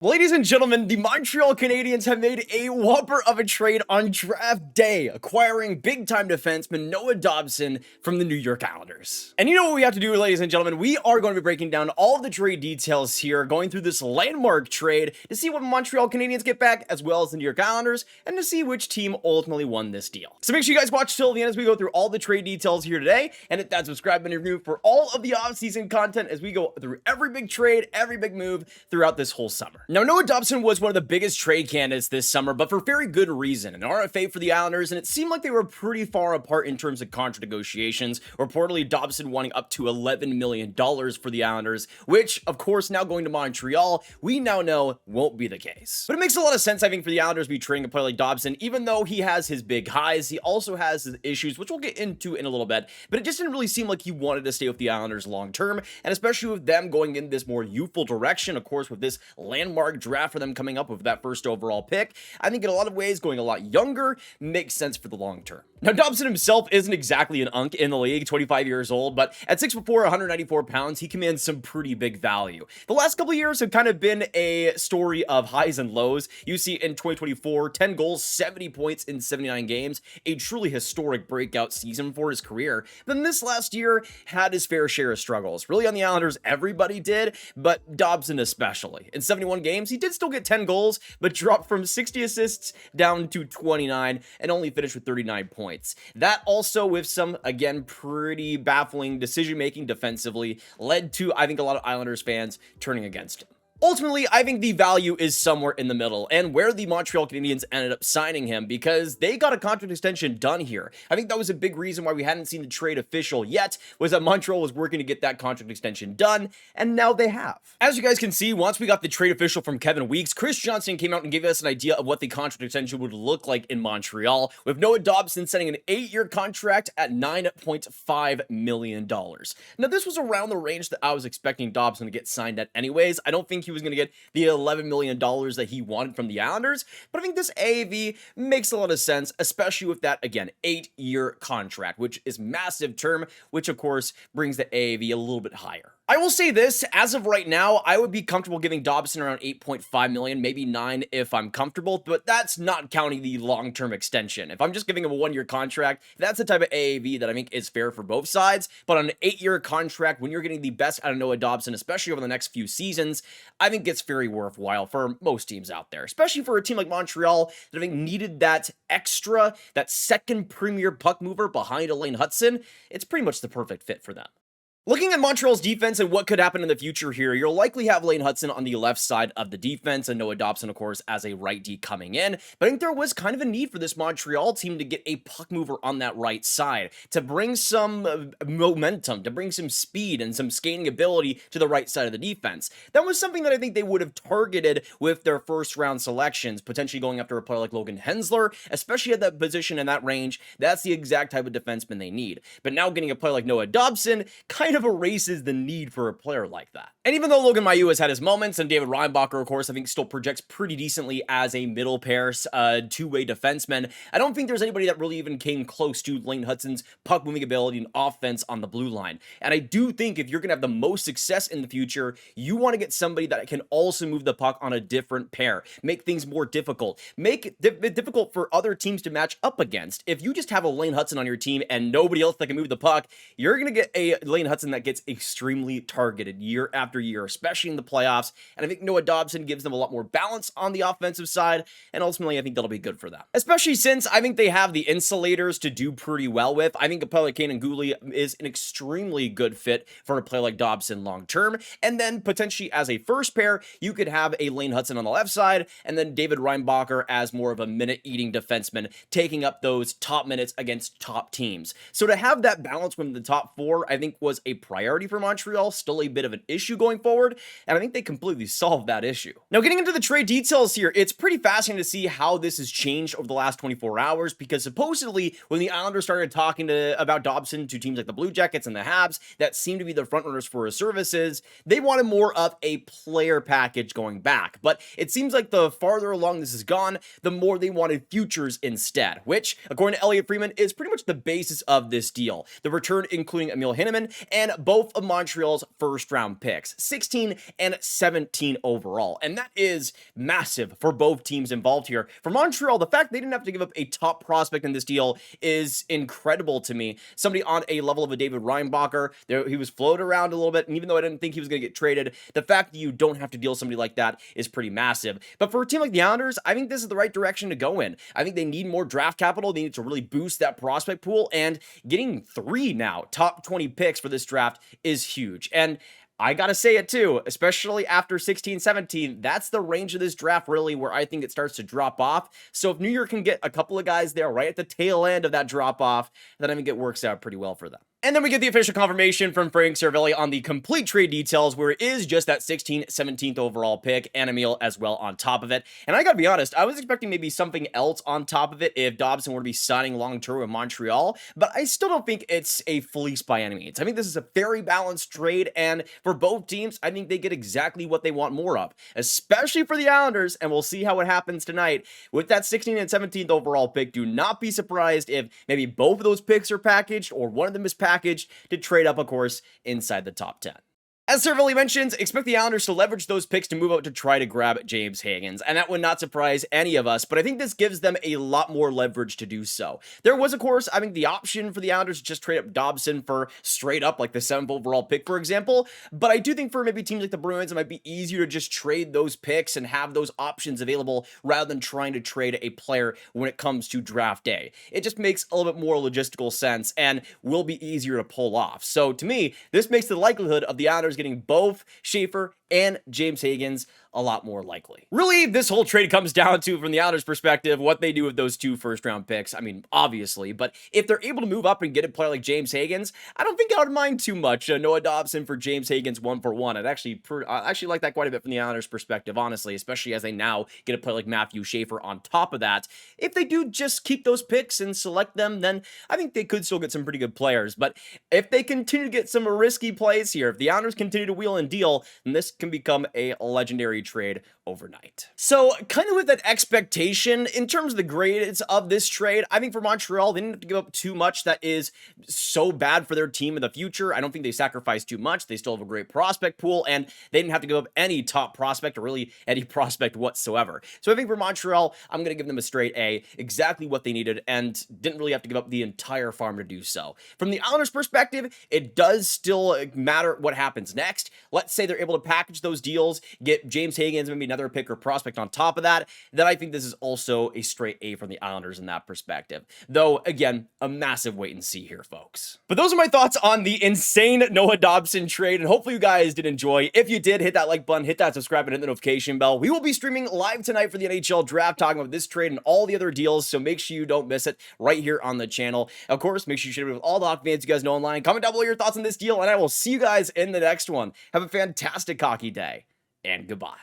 Ladies and gentlemen, the Montreal Canadiens have made a whopper of a trade on draft day, acquiring big-time defenseman Noah Dobson from the New York Islanders. And you know what we have to do, ladies and gentlemen? We are going to be breaking down all of the trade details here, going through this landmark trade to see what Montreal Canadiens get back, as well as the New York Islanders, and to see which team ultimately won this deal. So make sure you guys watch till the end as we go through all the trade details here today, and hit that subscribe button review for all of the off-season content as we go through every big trade, every big move throughout this whole summer. Now, Noah Dobson was one of the biggest trade candidates this summer, but for very good reason. An RFA for the Islanders, and it seemed like they were pretty far apart in terms of contract negotiations. Reportedly, Dobson wanting up to $11 million for the Islanders, which, of course, now going to Montreal, we now know won't be the case. But it makes a lot of sense, I think, for the Islanders to be trading a player like Dobson. Even though he has his big highs, he also has his issues, which we'll get into in a little bit, but it just didn't really seem like he wanted to stay with the Islanders long term, and especially with them going in this more youthful direction, of course, with this landmark draft for them coming up with that first overall pick. I think in a lot of ways, going a lot younger makes sense for the long term. Now, Dobson himself isn't exactly an unk in the league, 25 years old, but at 6'4", 194 pounds, he commands some pretty big value. The last couple of years have kind of been a story of highs and lows. You see in 2024, 10 goals, 70 points in 79 games, a truly historic breakout season for his career. Then this last year had his fair share of struggles. Really on the Islanders, everybody did, but Dobson especially. In 71 games, he did still get 10 goals, but dropped from 60 assists down to 29 and only finished with 39 points. That also, with some, again, pretty baffling decision-making defensively, led to, I think, a lot of Islanders fans turning against him. Ultimately, I think the value is somewhere in the middle, and where the Montreal Canadiens ended up signing him, because they got a contract extension done here. I think that was a big reason why we hadn't seen the trade official yet, was that Montreal was working to get that contract extension done, and now they have. As you guys can see, once we got the trade official from Kevin Weeks, Chris Johnston came out and gave us an idea of what the contract extension would look like in Montreal, with Noah Dobson signing an 8-year contract at $9.5 million. Now, this was around the range that I was expecting Dobson to get signed at anyways. I don't think he was going to get the $11 million that he wanted from the Islanders, but I think this AAV makes a lot of sense, especially with that, again, 8-year contract, which is massive term, which of course brings the AAV a little bit higher. I will say this, as of right now, I would be comfortable giving Dobson around $8.5 million, maybe $9 million if I'm comfortable, but that's not counting the long-term extension. If I'm just giving him a 1-year contract, that's the type of AAV that I think is fair for both sides, but on an 8-year contract, when you're getting the best out of Noah Dobson, especially over the next few seasons, I think it's very worthwhile for most teams out there, especially for a team like Montreal that I think needed that extra, that second premier puck mover behind Elaine Hudson. It's pretty much the perfect fit for them. Looking at Montreal's defense and what could happen in the future here, you'll likely have Lane Hudson on the left side of the defense and Noah Dobson, of course, as a right D coming in. But I think there was kind of a need for this Montreal team to get a puck mover on that right side, to bring some momentum, to bring some speed and some skating ability to the right side of the defense. That was something that I think they would have targeted with their first round selections, potentially going after a player like Logan Hensler, especially at that position and that range. That's the exact type of defenseman they need. But now getting a player like Noah Dobson kind of erases the need for a player like that. And even though Logan Mailloux has had his moments, and David Reinbacher, of course, I think still projects pretty decently as a middle pair, two-way defenseman, I don't think there's anybody that really even came close to Lane Hudson's puck-moving ability and offense on the blue line. And I do think if you're going to have the most success in the future, you want to get somebody that can also move the puck on a different pair, make things more difficult, make it difficult for other teams to match up against. If you just have a Lane Hudson on your team and nobody else that can move the puck, you're going to get a Lane Hudson that gets extremely targeted year after year, especially in the playoffs. And I think Noah Dobson gives them a lot more balance on the offensive side, and ultimately I think that'll be good for them. Especially since I think they have the insulators to do pretty well with. I think a player like Kanan Guhle is an extremely good fit for a player like Dobson long term. And then potentially as a first pair, you could have a Lane Hudson on the left side, and then David Reinbacher as more of a minute-eating defenseman, taking up those top minutes against top teams. So to have that balance within the top four, I think was a priority for Montreal, still a bit of an issue going forward, and I think they completely solved that issue. Now, getting into the trade details here, it's pretty fascinating to see how this has changed over the last 24 hours, because supposedly when the Islanders started talking about Dobson to teams like the Blue Jackets and the Habs that seemed to be the frontrunners for his services, they wanted more of a player package going back. But it seems like the farther along this has gone, the more they wanted futures instead, which, according to Elliotte Friedman, is pretty much the basis of this deal. The return including Emil Heineman and both of Montreal's first round picks, 16 and 17 overall. And that is massive for both teams involved here. For Montreal, the fact they didn't have to give up a top prospect in this deal is incredible to me. Somebody on a level of a David Reinbacher, he was floated around a little bit, and even though I didn't think he was going to get traded, the fact that you don't have to deal somebody like that is pretty massive. But for a team like the Islanders, I think this is the right direction to go in. I think they need more draft capital. They need to really boost that prospect pool, and getting 3 now top 20 picks for this draft is huge. And I gotta say it too, especially after 16, 17, that's the range of this draft really where I think it starts to drop off. So if New York can get a couple of guys there right at the tail end of that drop off, then I think it works out pretty well for them. And then we get the official confirmation from Frank Seravalli on the complete trade details, where it is just that 16th, 17th overall pick and a meal as well on top of it. And I gotta be honest, I was expecting maybe something else on top of it if Dobson were to be signing long-term with Montreal, but I still don't think it's a fleece by any means. I think this is a very balanced trade, and for both teams, I think they get exactly what they want more of, especially for the Islanders, and we'll see how it happens tonight. With that 16th and 17th overall pick, do not be surprised if maybe both of those picks are packaged or one of them is packaged to trade up, of course, inside the top 10. As Seravalli mentions, expect the Islanders to leverage those picks to move out to try to grab James Higgins, and that would not surprise any of us, but I think this gives them a lot more leverage to do so. There was, of course, I think the option for the Islanders to just trade up Dobson for straight up like the 7th overall pick, for example, but I do think for maybe teams like the Bruins, it might be easier to just trade those picks and have those options available rather than trying to trade a player when it comes to draft day. It just makes a little bit more logistical sense and will be easier to pull off. So to me, this makes the likelihood of the Islanders getting both Schaefer and James Higgins a lot more likely. Really, this whole trade comes down to, from the Islanders' perspective, what they do with those 2 first-round picks. I mean, obviously, but if they're able to move up and get a player like James Higgins, I don't think I would mind too much Noah Dobson for James Higgins 1-for-1. I'd actually like that quite a bit from the Islanders' perspective, honestly, especially as they now get a player like Matthew Schaefer on top of that. If they do just keep those picks and select them, then I think they could still get some pretty good players. But if they continue to get some risky plays here, if the Islanders continue to wheel and deal, then this can become a legendary trade overnight. So kind of with that expectation, in terms of the grades of this trade, I think for Montreal, they didn't have to give up too much that is so bad for their team in the future. I don't think they sacrificed too much. They still have a great prospect pool, and they didn't have to give up any top prospect or really any prospect whatsoever. So I think for Montreal, I'm going to give them a straight A, exactly what they needed, and didn't really have to give up the entire farm to do so. From the Islanders' perspective, it does still matter what happens next. Let's say they're able to package those deals, get James Higgins, maybe another pick or prospect on top of that, then I think this is also a straight A from the Islanders in that perspective. Though, again, a massive wait and see here, folks. But those are my thoughts on the insane Noah Dobson trade, and hopefully you guys did enjoy. If you did, hit that like button, hit that subscribe button, hit the notification bell. We will be streaming live tonight for the NHL draft, talking about this trade and all the other deals, so make sure you don't miss it right here on the channel. Of course, make sure you share it with all the hockey fans you guys know online. Comment down below your thoughts on this deal, and I will see you guys in the next one. Have a fantastic hockey day, and goodbye.